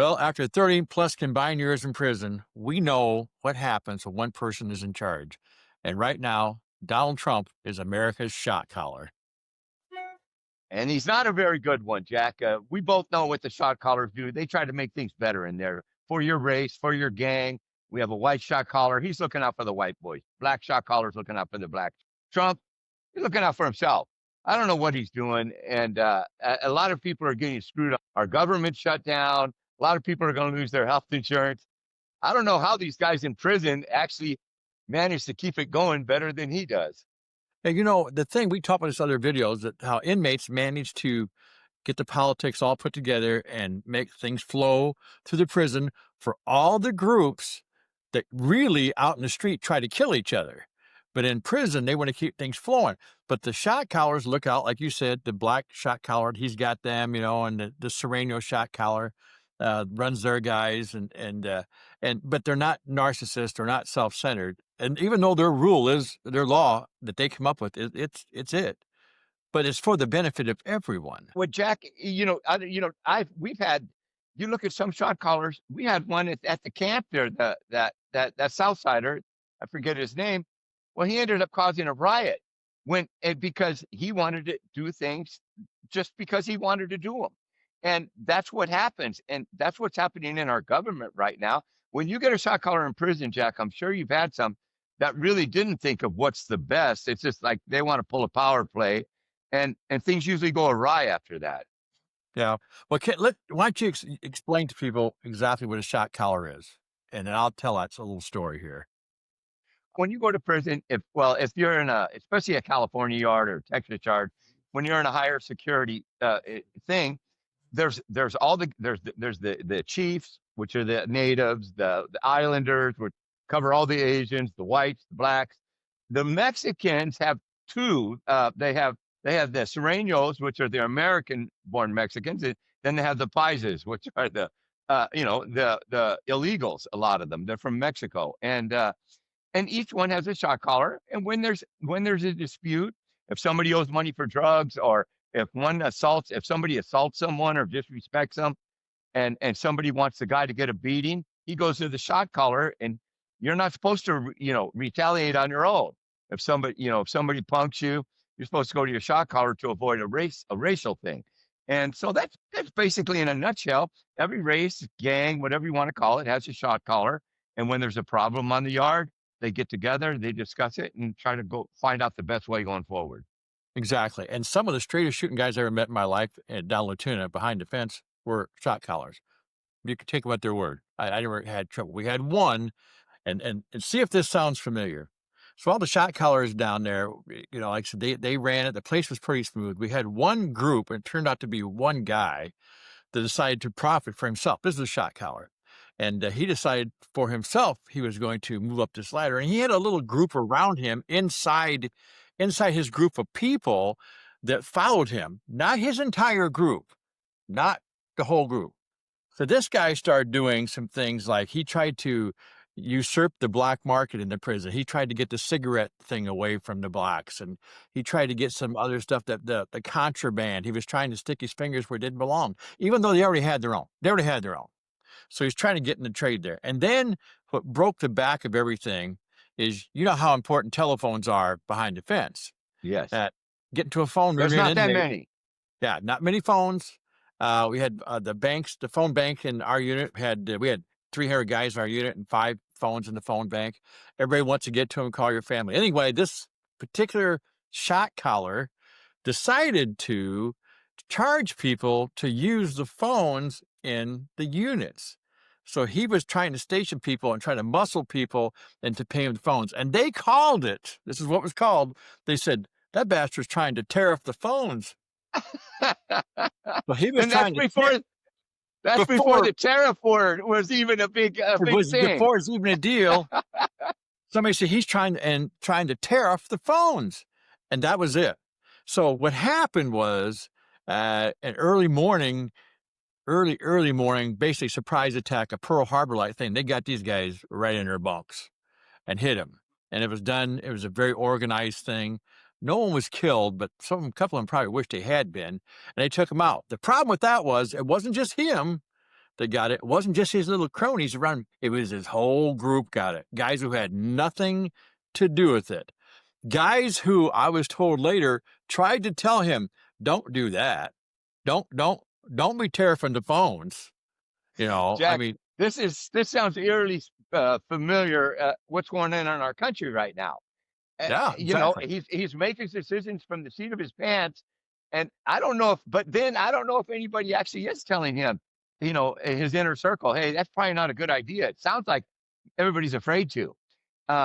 Well, after 30 plus combined years in prison, we know what happens when one person is in charge. And right now, Donald Trump is America's shot caller. And he's not a very good one, Jack. We both know what the shot callers do. They try to make things better in there for your race, for your gang. We have a white shot caller. He's looking out for the white boys. Black shot caller's looking out for the black. Trump, he's looking out for himself. I don't know what he's doing. And a lot of people are getting screwed up. Our government shut down. A lot of people are going to lose their health insurance. I don't know how these guys in prison actually manage to keep it going better than he does. And the thing we talked about in this other videos that how inmates manage to get the politics all put together and make things flow through the prison for all the groups that really out in the street try to kill each other. But in prison, they want to keep things flowing. But the shot callers look out, like you said, the black shot caller, he's got them, and the Sereno shot caller runs their guys, but they're not narcissists, they're not self-centered. And even though their rule is their law that they come up with, it's it. But it's for the benefit of everyone. Well, Jack, we've had. You look at some shot callers. We had one at the camp there. That Southsider, I forget his name. Well, he ended up causing a riot because he wanted to do things just because he wanted to do them, and that's what happens, and that's what's happening in our government right now. When you get a shot caller in prison, Jack, I'm sure you've had some that really didn't think of what's the best. It's just like they want to pull a power play, and things usually go awry after that. Yeah. Well, why don't you explain to people exactly what a shot collar is? And then I'll tell us a little story here. When you go to prison, if you're in especially a California yard or Texas yard, when you're in a higher security thing, there's the chiefs, which are the natives, the islanders, which cover all the Asians, the whites, the blacks. The Mexicans have two. They have the Serenos, which are the American-born Mexicans, and then they have the Paisas, which are the illegals. A lot of them, they're from Mexico, and each one has a shot collar. And when there's a dispute, if somebody owes money for drugs, or if somebody assaults someone or disrespects them, and somebody wants the guy to get a beating, he goes to the shot collar, and you're not supposed to retaliate on your own. If somebody punks you, you're supposed to go to your shot collar to avoid a racial thing. And so that's basically in a nutshell. Every race, gang, whatever you want to call it, has a shot collar. And when there's a problem on the yard, they get together, they discuss it, and try to go find out the best way going forward. Exactly. And some of the straightest shooting guys I ever met in my life down La Tuna behind the fence were shot collars. You could take them at their word. I never had trouble. We had one, and see if this sounds familiar. So all the shot callers down there, like I said, they ran it. The place was pretty smooth. We had one group, and it turned out to be one guy that decided to profit for himself. This is a shot caller. And he decided for himself he was going to move up this ladder. And he had a little group around him inside his group of people that followed him, not his entire group, not the whole group. So this guy started doing some things like he tried to usurp the black market in the prison. He tried to get the cigarette thing away from the blacks, and he tried to get some other stuff that the contraband. He was trying to stick his fingers where it didn't belong, even though they already had their own. So he's trying to get in the trade there. And then what broke the back of everything is, how important telephones are behind the fence. Yes. Getting to a phone. There's not that many. Yeah, not many phones. We had the phone bank in our unit we had 300 guys in our unit and 5 phones in the phone bank. Everybody wants to get to them, call your family. Anyway, this particular shot collar decided to charge people to use the phones in the units. So he was trying to station people and trying to muscle people into paying the phones. And they called it, this is what was called, they said, that bastard's trying to tariff the phones. Well, he was trying that's before the tariff word was even a big thing. Before it's even a deal. Somebody said he's trying to tariff the phones. And that was it. So what happened was an early morning, basically surprise attack, a Pearl Harbor-like thing. They got these guys right in their bunks and hit them. And it was done. It was a very organized thing. No one was killed, but a couple of them probably wished they had been. And they took him out. The problem with that was it wasn't just him. that got it. It wasn't just his little cronies around, it was his whole group got it. Guys who had nothing to do with it. Guys who I was told later tried to tell him, "Don't do that. Don't don't don't be tariffing the phones." I Jack, mean, this sounds eerily familiar. What's going on in our country right now? yeah, exactly. He's making decisions from the seat of his pants, and I don't know if, but then I don't know if anybody actually is telling him, his inner circle, hey, that's probably not a good idea. It sounds like everybody's afraid to.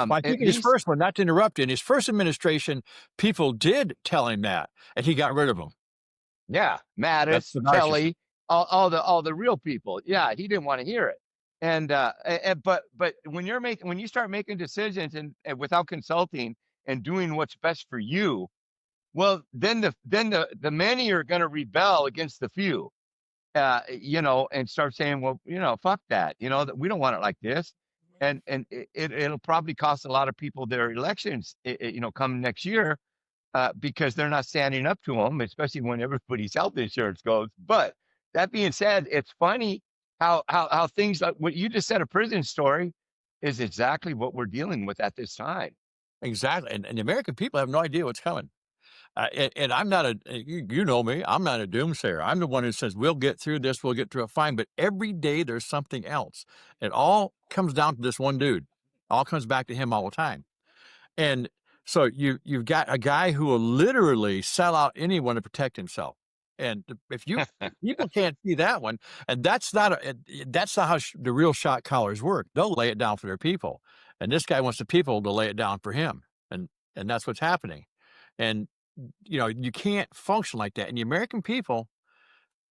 Well, I At think in his least, first one, not to interrupt you, in his first administration, people did tell him that, and he got rid of them. yeah, That's Mattis, the narcissist. Kelly, all the real people. Yeah, he didn't want to hear it. But when you start making decisions and without consulting and doing what's best for you, well, then the many are going to rebel against the few, and start saying, well, fuck that, that we don't want it like this, and it'll probably cost a lot of people their elections, come next year, because they're not standing up to them, especially when everybody's health insurance goes. But that being said, it's funny how things like what you just said, a prison story, is exactly what we're dealing with at this time. Exactly, and the American people have no idea what's coming. And I'm not you know me, I'm not a doomsayer. I'm the one who says, "We'll get through this, we'll get through it fine," but every day there's something else. It all comes down to this one dude. All comes back to him all the time. And so you've got a guy who will literally sell out anyone to protect himself. And if people can't see that one, and that's not how the real shot callers work. They'll lay it down for their people, and this guy wants the people to lay it down for him, and that's what's happening. And you can't function like that. And the American people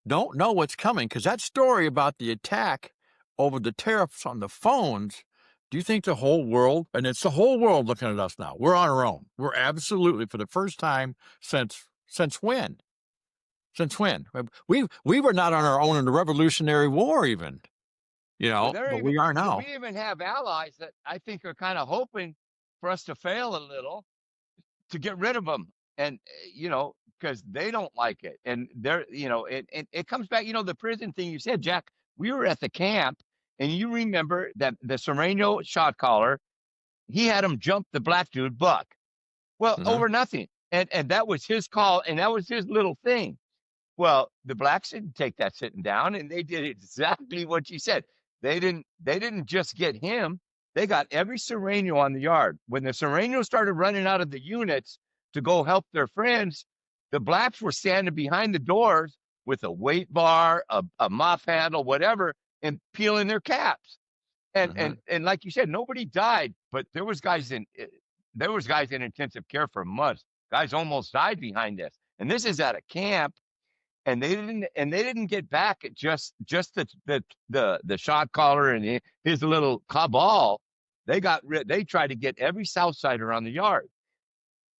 don't know what's coming because that story about the attack over the tariffs on the phones. Do you think the whole world, and it's the whole world looking at us now? We're on our own. We're absolutely, for the first time since when? Since when? We were not on our own in the Revolutionary War, even. Well, they're But even we are we now. even have allies that I think are kind of hoping for us to fail a little to get rid of them, and because they don't like it, and they're and it comes back, the prison thing you said, Jack. We were at the camp, and you remember that the Sereno shot caller, he had him jump the black dude Buck. Well, Hmm. over nothing, and that was his call, and that was his little thing. Well, the blacks didn't take that sitting down, and they did exactly what you said. They didn't just get him; they got every Sereno on the yard. When the Sereno started running out of the units to go help their friends, the blacks were standing behind the doors with a weight bar, a mop handle, whatever, and peeling their caps. And Hmm. and and like you said, nobody died, but there was guys in intensive care for months. Guys almost died behind this, and this is at a camp, and they didn't get back at just the shot caller and his little cabal. They tried to get every Southsider on the yard,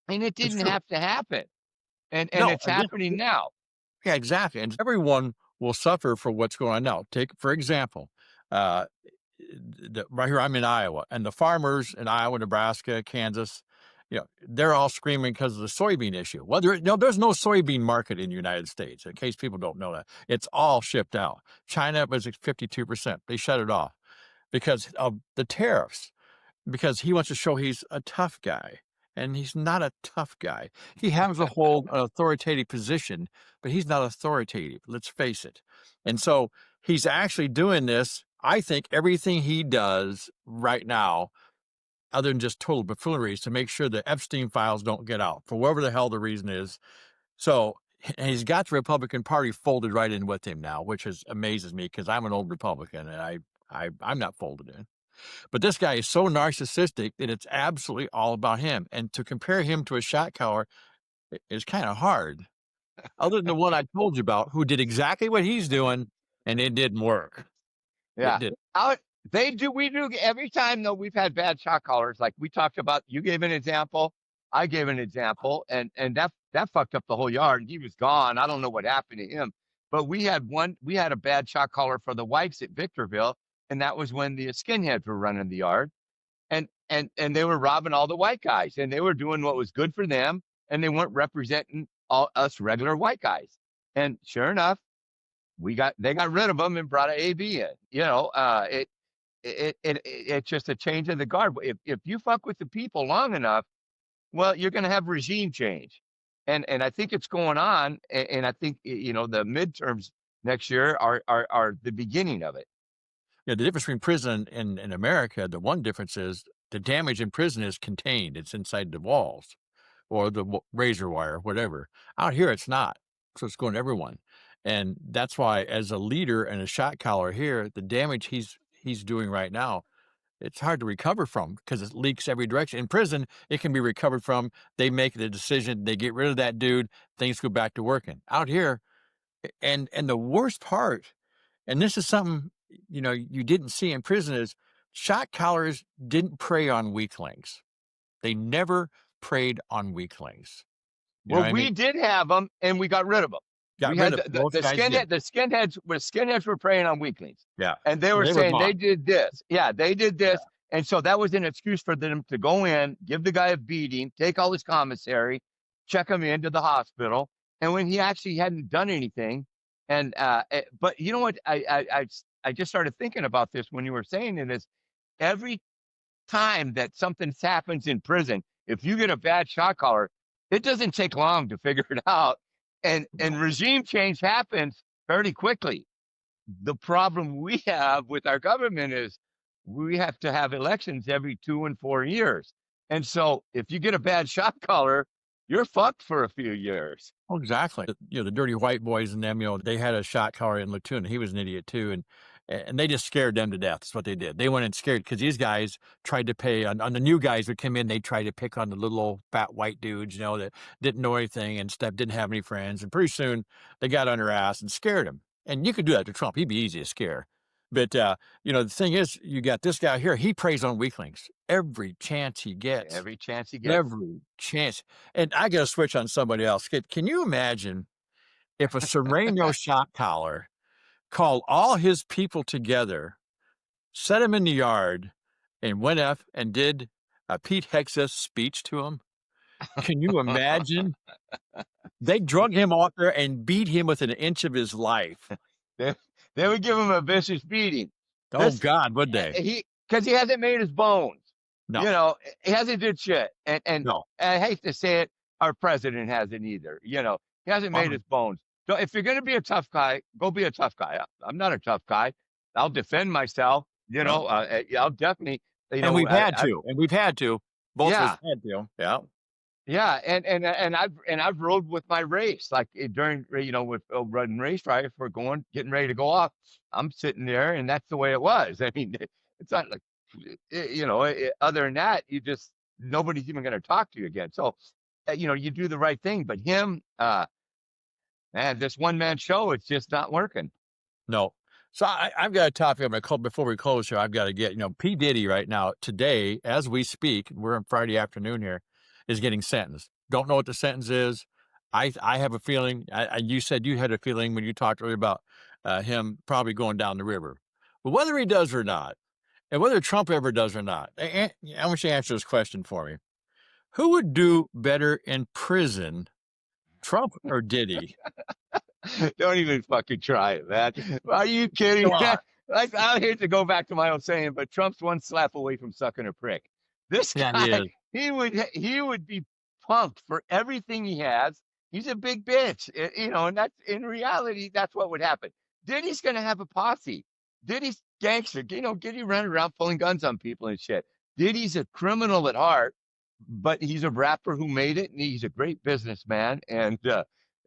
and it It's didn't true. have to happen, and No, it's happening now. yeah, exactly. And everyone will suffer for what's going on now. Take, for example, uh, right here, I'm in Iowa, and the farmers in Iowa, Nebraska, Kansas, they're all screaming because of the soybean issue. Well, there's no soybean market in the United States. In case people don't know that, it's all shipped out. China was at 52%. They shut it off because of the tariffs, because he wants to show he's a tough guy. And he's not a tough guy. He happens to hold an authoritative position, but he's not authoritative. Let's face it. And so he's actually doing this. I think everything he does right now, other than just total buffoonery, is to make sure the Epstein files don't get out for whatever the hell the reason is. So, and he's got the Republican Party folded right in with him now, which amazes me because I'm an old Republican and I'm not folded in. But this guy is so narcissistic that it's absolutely all about him. And to compare him to a shot caller is kind of hard. Other than the one I told you about, who did exactly what he's doing, and it didn't work. It Yeah. did. Out they do we do every time though we've had bad shot callers, like we talked about. You gave an example, I gave an example, and that fucked up the whole yard, and he was gone. I don't know what happened to him. But we had a bad shot caller for the whites at Victorville, and that was when the skinheads were running the yard, and they were robbing all the white guys, and they were doing what was good for them, and they weren't representing all us regular white guys. And sure enough, they got rid of them and brought an AB in. It's just a change of the guard. If you fuck with the people long enough, well, you're going to have regime change, and I think it's going on, and I think the midterms next year are the beginning of it. Yeah, the difference between prison and America, the one difference is the damage in prison is contained. It's inside the walls or the razor wire, whatever. Out here, it's not. So it's going to everyone. And that's why, as a leader and a shot caller here, the damage he's doing right now, it's hard to recover from because it leaks every direction. In prison, it can be recovered from. They make the decision, they get rid of that dude, things go back to working. Out here, and the worst part, and this is something you didn't see in prison, is shot callers didn't prey on weaklings. They never preyed on weaklings. You know Well, what I mean? we did have them, and we got rid of them. Got We rid had of those guys did. the skinheads. Where skinheads were preying on weaklings, Yeah. and they were They were saying they gone. did this. Yeah, they did Yeah. this, and so that was an excuse for them to go in, give the guy a beating, take all his commissary, check him into the hospital, and when he actually hadn't done anything, but you know what? I just started thinking about this when you were saying it. Is every time that something happens in prison, if you get a bad shot caller, it doesn't take long to figure it out. And No. regime change happens fairly quickly. The problem we have with our government is we have to have elections every 2 and 4 years. And so if you get a bad shot caller, you're fucked for a few years. Oh, exactly. The dirty white boys and them, they had a shot caller in Latuna. He was an idiot too, and they just scared them to death. That's what they did. They went in scared because these guys tried to pay on the new guys would come in. They tried to pick on the little old fat white dudes, that didn't know anything and stuff, didn't have any friends, and pretty soon they got on their ass and scared him. And you could do that to Trump. He'd be easy to scare. But the thing is, you got this guy here. He preys on weaklings every chance he gets. Every chance he gets. Every chance. And I gotta switch on somebody else. Can you imagine if a Sereno shot caller called all his people together, set him in the yard, and went up and did a Pete Hegseth speech to him? Can you imagine? They drug him off there and beat him within an inch of his life. they, they would give him a vicious beating. Oh This God, would they? he because he hasn't made his bones. No, He hasn't did shit. And no. I hate to say it, our president hasn't either. He hasn't made Uh-uh. his bones. So if you're gonna be a tough guy, go be a tough guy. I'm not a tough guy. I'll defend myself. No. I'll definitely. And we've had to, and we've had to. Both of us Yeah, had to. Yeah. yeah, and I've rode with my race like during with running race drivers for getting ready to go off. I'm sitting there, and that's the way it was. I mean, it's not like other than that, nobody's even going to talk to you again. So, you do the right thing. But him, man, this one man show, it's just not working. No. So I've got a topic I'm going to call before we close here. I've got to get, P. Diddy right now, today, as we speak, we're on Friday afternoon here, is getting sentenced. Don't know what the sentence is. I have a feeling, you said you had a feeling when you talked earlier about him probably going down the river. But whether he does or not, and whether Trump ever does or not, I want you to answer this question for me. Who would do better in prison, Trump or Diddy? Don't even fucking try it, man. Are you kidding? Come on. Like, I hate to go back to my own saying, but Trump's one slap away from sucking a prick. This Yeah, he guy, is. he would be punked for everything he has. He's a big bitch, and that's in reality, that's what would happen. Diddy's gonna have a posse. Diddy's gangster. Diddy running around pulling guns on people and shit. Diddy's a criminal at heart, but he's a rapper who made it, and he's a great businessman. And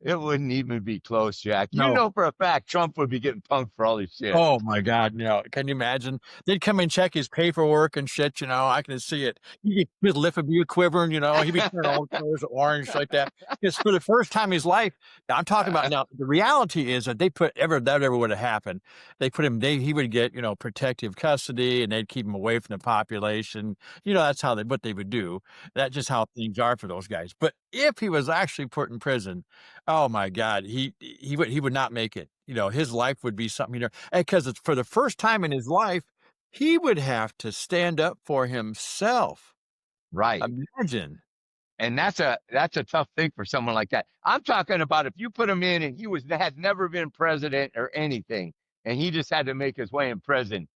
it wouldn't even be close, Jack. You No. know for a fact Trump would be getting punked for all his shit. Oh my God, can you imagine? They'd come and check his paperwork and shit, I can see it. His lip would be quivering, he'd be turning all colors orange like that. Because for the first time in his life, I'm talking about now, the reality is that that ever would have happened. He would get, protective custody and they'd keep him away from the population. That's what they would do. That's just how things are for those guys. But if he was actually put in prison, oh my God, he would not make it. His life would be something, because it's for the first time in his life, he would have to stand up for himself. Right. Imagine. And that's a tough thing for someone like that. I'm talking about if you put him in and had never been president or anything, and he just had to make his way in prison,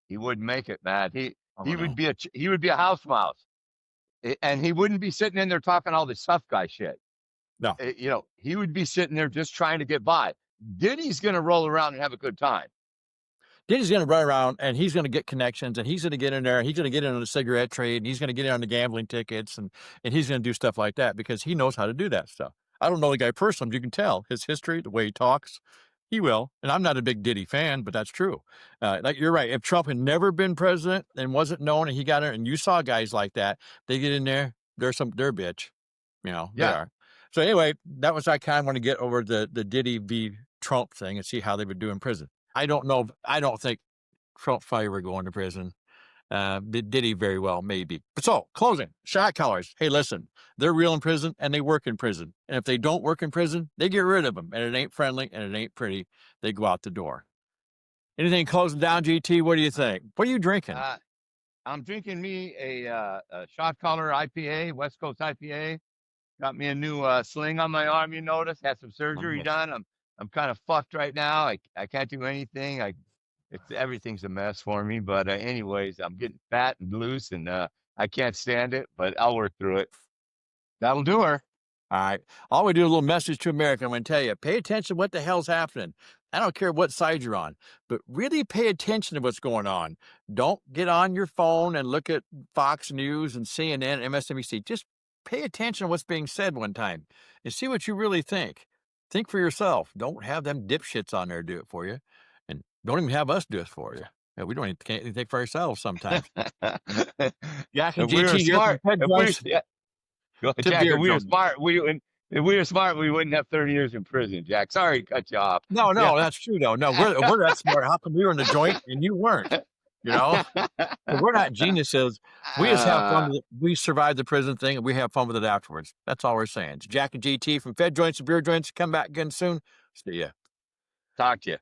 he wouldn't make it, man. Oh, He would no. be a house mouse, and he wouldn't be sitting in there talking all this tough guy shit. No. He would be sitting there just trying to get by. Diddy's going to roll around and have a good time. Diddy's gonna run around and he's gonna get connections and he's gonna get in there and he's gonna get in on the cigarette trade and he's gonna get in on the gambling tickets and he's gonna do stuff like that because he knows how to do that stuff. I don't know the guy personally, but you can tell his history, the way he talks. He will. And I'm not a big Diddy fan, but that's true. Like you're right. If Trump had never been president and wasn't known and he got in and you saw guys like that, they get in there, they're a bitch. They Yeah. are. So anyway, that was I kind of want to get over the Diddy v. Trump thing and see how they would do in prison. I don't know. I don't think Trump's probably ever going to prison. Did he very well, maybe. But so, closing, shot callers. Hey, listen, they're real in prison and they work in prison. And if they don't work in prison, they get rid of them. And it ain't friendly and it ain't pretty. They go out the door. Anything closing down, GT? What do you think? What are you drinking? I'm drinking me a shot caller IPA, West Coast IPA. Got me a new sling on my arm. You notice had some surgery Yes. done. I'm kind of fucked right now. I can't do anything. Everything's a mess for me. But anyways, I'm getting fat and loose, and I can't stand it. But I'll work through it. That'll do her. All right. I always do a little message to America. I'm going to tell you, pay attention to what the hell's happening. I don't care what side you're on, but really pay attention to what's going on. Don't get on your phone and look at Fox News and CNN, MSNBC. Just pay attention to what's being said one time and see what you really think. Think for yourself. Don't have them dipshits on there do it for you. And don't even have us do it for you. Yeah, we don't even can't even think for ourselves sometimes. Jack and If we were GT here from smart, Head if we Joints yeah, go ahead, to Jack. If Beard we were Jones. smart, if we were smart, we wouldn't have 30 years in prison, Jack. Sorry to cut you off. No, Yeah. no, that's true, though. No, we're that smart. How come we were in the joint and you weren't? You know? So we're not geniuses. We just have fun uh, with it. We survived the prison thing, and we have fun with it afterwards. That's all we're saying. It's Jack and GT from Fed Joints to Beer Joints. Come back again soon. See ya. talk to you.